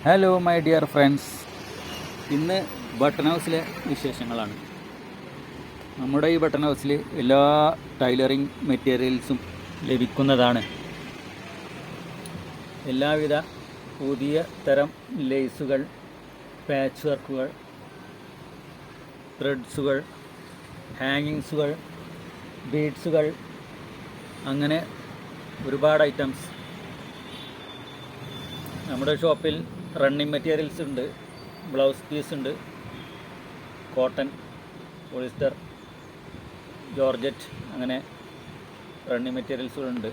Hello my dear friends, ഇന്ന് button ഹൗസിലെ വിശേഷങ്ങളാണ്. നമ്മുടെ ഈ ബട്ടൺ ഹൗസിൽ എല്ലാ ടൈലറിങ് മെറ്റീരിയൽസും ലഭിക്കുന്നതാണ്. എല്ലാവിധ പുതിയ തരം ലേസുകൾ, പാച്ച് വർക്കുകൾ, ത്രെഡ്സുകൾ, ഹാങ്ങിങ്സുകൾ, ബീഡ്സുകൾ, അങ്ങനെ ഒരുപാട് ഐറ്റംസ് നമ്മുടെ ഷോപ്പിൽ റണ്ണിങ് മെറ്റീരിയൽസ് ഉണ്ട്, ബ്ലൗസ് പീസ് ഉണ്ട്, കോട്ടൺ, പോളിസ്റ്റർ, ജോർജറ്റ്, അങ്ങനെ റണ്ണിങ് മെറ്റീരിയൽസുകളുണ്ട്.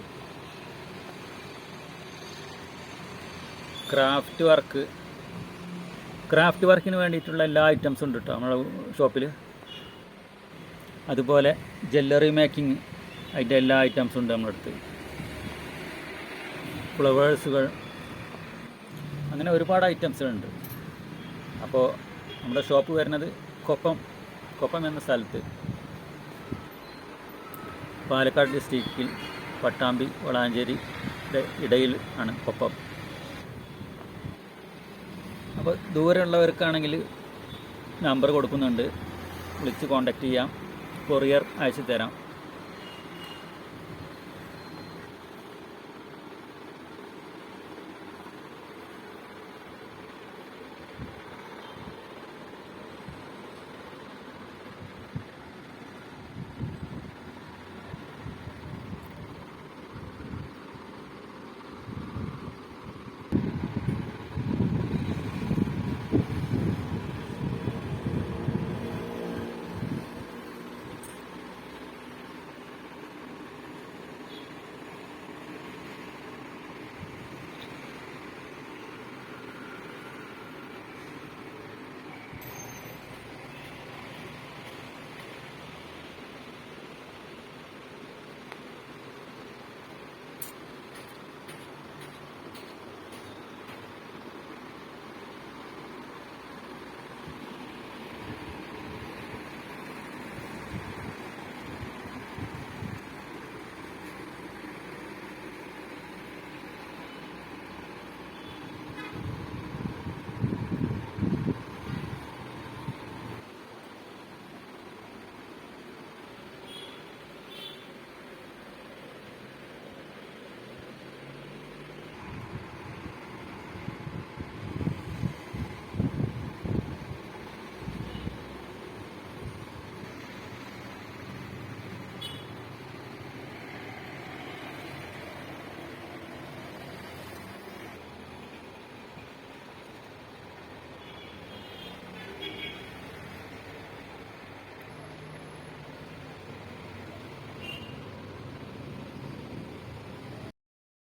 ക്രാഫ്റ്റ് വർക്കിന് വേണ്ടിയിട്ടുള്ള എല്ലാ ഐറ്റംസും ഉണ്ട് കേട്ടോ നമ്മുടെ ഷോപ്പിൽ. അതുപോലെ ജ്വല്ലറി മേക്കിംഗ്, അതിൻ്റെ എല്ലാ ഐറ്റംസും ഉണ്ട് നമ്മുടെ അടുത്ത്. ഫ്ലവേഴ്സുകൾ, അങ്ങനെ ഒരുപാട് ഐറ്റംസുകളുണ്ട്. അപ്പോൾ നമ്മുടെ ഷോപ്പ് വരുന്നത് കൊപ്പം എന്ന സ്ഥലത്ത്, പാലക്കാട് ഡിസ്ട്രിക്റ്റിൽ പട്ടാമ്പി വളാഞ്ചേരിയുടെ ഇടയിൽ ആണ് കൊപ്പം. അപ്പോൾ ദൂരമുള്ളവർക്കാണെങ്കിൽ നമ്പർ കൊടുക്കുന്നുണ്ട്, വിളിച്ച് കോൺടാക്റ്റ് ചെയ്യാം, കൊറിയർ അയച്ചു തരാം.